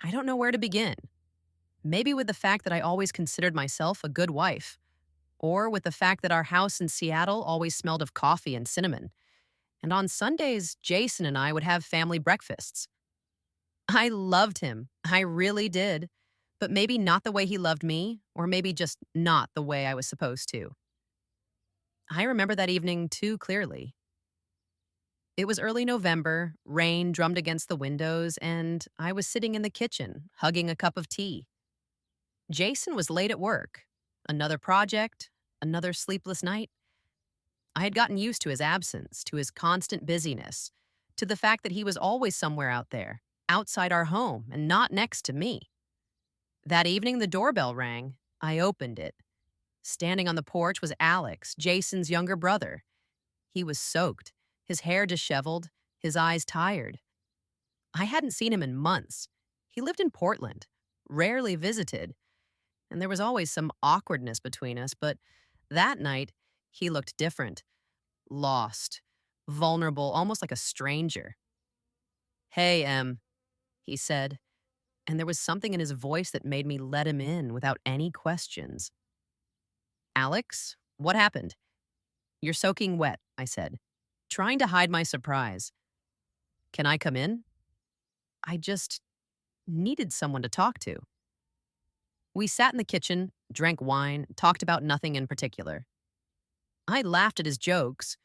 I don't know where to begin. Maybe with the fact that I always considered myself a good wife, or with the fact that our house in Seattle always smelled of coffee and cinnamon. And on Sundays, Jason and I would have family breakfasts. I loved him. I really did. But maybe not the way he loved me, or maybe just not the way I was supposed to. I remember that evening too clearly. It was early November, rain drummed against the windows, and I was sitting in the kitchen, hugging a cup of tea. Jason was late at work. Another project, another sleepless night. I had gotten used to his absence, to his constant busyness, to the fact that he was always somewhere out there, outside our home, and not next to me. That evening, the doorbell rang. I opened it. Standing on the porch was Alex, Jason's younger brother. He was soaked, his hair disheveled, his eyes tired. I hadn't seen him in months. He lived in Portland, rarely visited, and there was always some awkwardness between us, but that night, he looked different, lost, vulnerable, almost like a stranger. "Hey, Em," he said, and there was something in his voice that made me let him in without any questions. "Alex, what happened?" "You're soaking wet," I said, trying to hide my surprise. "Can I come in?" I just needed someone to talk to. We sat in the kitchen, drank wine, talked about nothing in particular. I laughed at his jokes.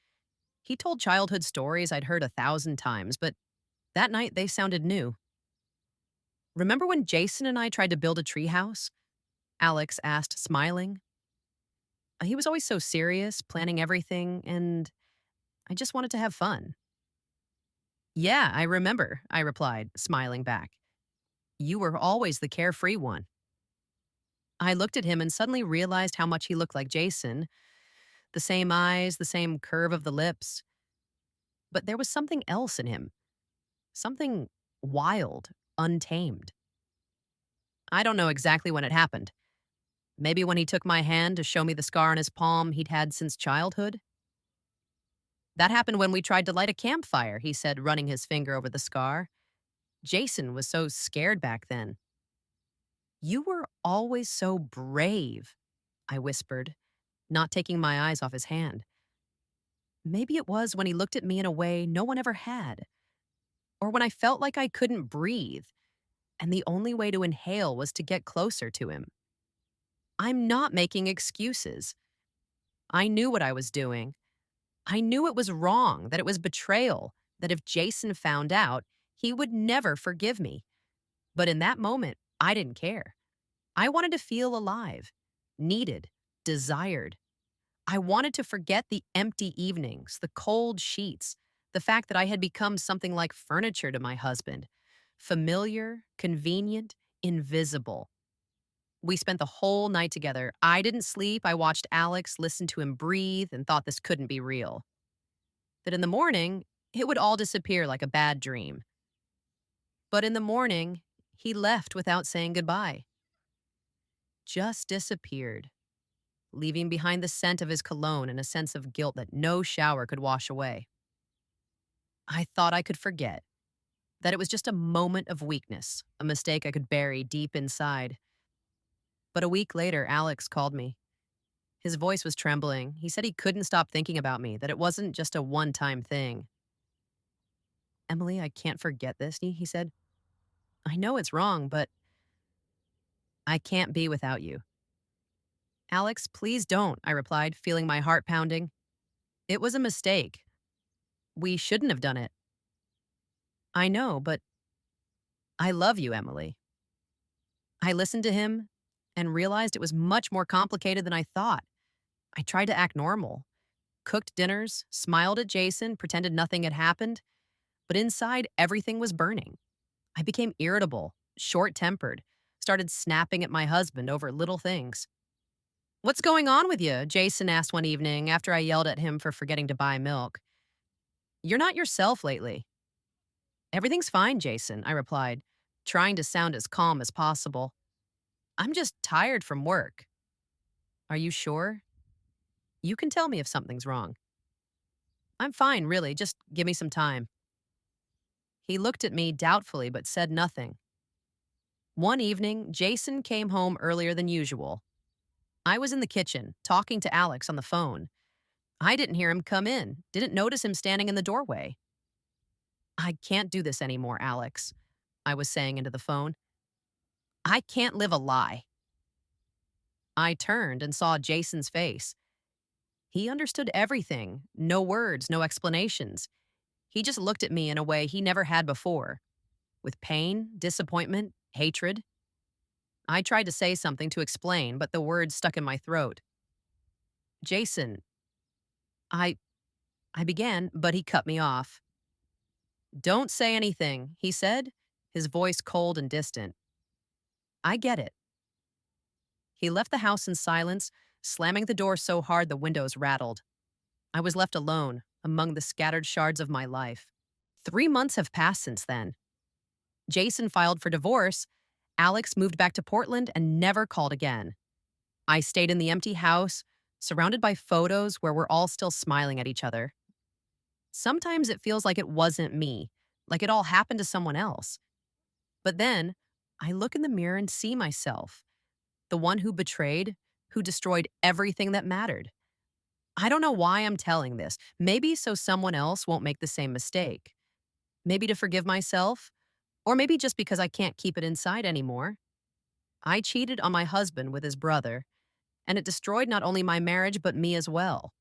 He told childhood stories I'd heard 1,000 times, but that night they sounded new. "Remember when Jason and I tried to build a treehouse?" Alex asked, smiling. He was always so serious, planning everything, and I just wanted to have fun. "Yeah, I remember," I replied, smiling back. "You were always the carefree one." I looked at him and suddenly realized how much he looked like Jason. The same eyes, the same curve of the lips. But there was something else in him. Something wild, untamed. I don't know exactly when it happened. Maybe when he took my hand to show me the scar on his palm he'd had since childhood? "That happened when we tried to light a campfire," he said, running his finger over the scar. "Jason was so scared back then." "You were always so brave," I whispered, not taking my eyes off his hand. Maybe it was when he looked at me in a way no one ever had, or when I felt like I couldn't breathe, and the only way to inhale was to get closer to him. I'm not making excuses. I knew what I was doing. I knew it was wrong, that it was betrayal, that if Jason found out, he would never forgive me. But in that moment, I didn't care. I wanted to feel alive, needed, desired. I wanted to forget the empty evenings, the cold sheets, the fact that I had become something like furniture to my husband. Familiar, convenient, invisible. We spent the whole night together. I didn't sleep. I watched Alex, listened to him breathe, and thought this couldn't be real. That in the morning, it would all disappear like a bad dream. But in the morning, he left without saying goodbye. Just disappeared, leaving behind the scent of his cologne and a sense of guilt that no shower could wash away. I thought I could forget, that it was just a moment of weakness, a mistake I could bury deep inside. But a week later, Alex called me. His voice was trembling. He said he couldn't stop thinking about me, that it wasn't just a one-time thing. "Emily, I can't forget this," he said. "I know it's wrong, but I can't be without you." "Alex, please don't," I replied, feeling my heart pounding. "It was a mistake. We shouldn't have done it." "I know, but I love you, Emily." I listened to him and realized it was much more complicated than I thought. I tried to act normal, cooked dinners, smiled at Jason, pretended nothing had happened, but inside everything was burning. I became irritable, short-tempered, started snapping at my husband over little things. "What's going on with you?" Jason asked one evening after I yelled at him for forgetting to buy milk. "You're not yourself lately." "Everything's fine, Jason," I replied, trying to sound as calm as possible. "I'm just tired from work." "Are you sure? You can tell me if something's wrong." "I'm fine, really. Just give me some time." He looked at me doubtfully but said nothing. One evening, Jason came home earlier than usual. I was in the kitchen, talking to Alex on the phone. I didn't hear him come in, didn't notice him standing in the doorway. I can't do this anymore, Alex, I was saying into the phone. I can't live a lie. I turned and saw Jason's face. He understood everything. No words, no explanations. He just looked at me in a way he never had before, with pain, disappointment, hatred. I tried to say something to explain, but the words stuck in my throat. Jason, I I began, but he cut me off. Don't say anything, he said, his voice cold and distant. I get it. He left the house in silence, slamming the door so hard the windows rattled. I was left alone among the scattered shards of my life. 3 months have passed since then. Jason filed for divorce. Alex moved back to Portland and never called again. I stayed in the empty house, surrounded by photos where we're all still smiling at each other. Sometimes it feels like it wasn't me, like it all happened to someone else. But then I look in the mirror and see myself, the one who betrayed, who destroyed everything that mattered. I don't know why I'm telling this. Maybe so someone else won't make the same mistake. Maybe to forgive myself, or maybe just because I can't keep it inside anymore. I cheated on my husband with his brother, and it destroyed not only my marriage but me as well.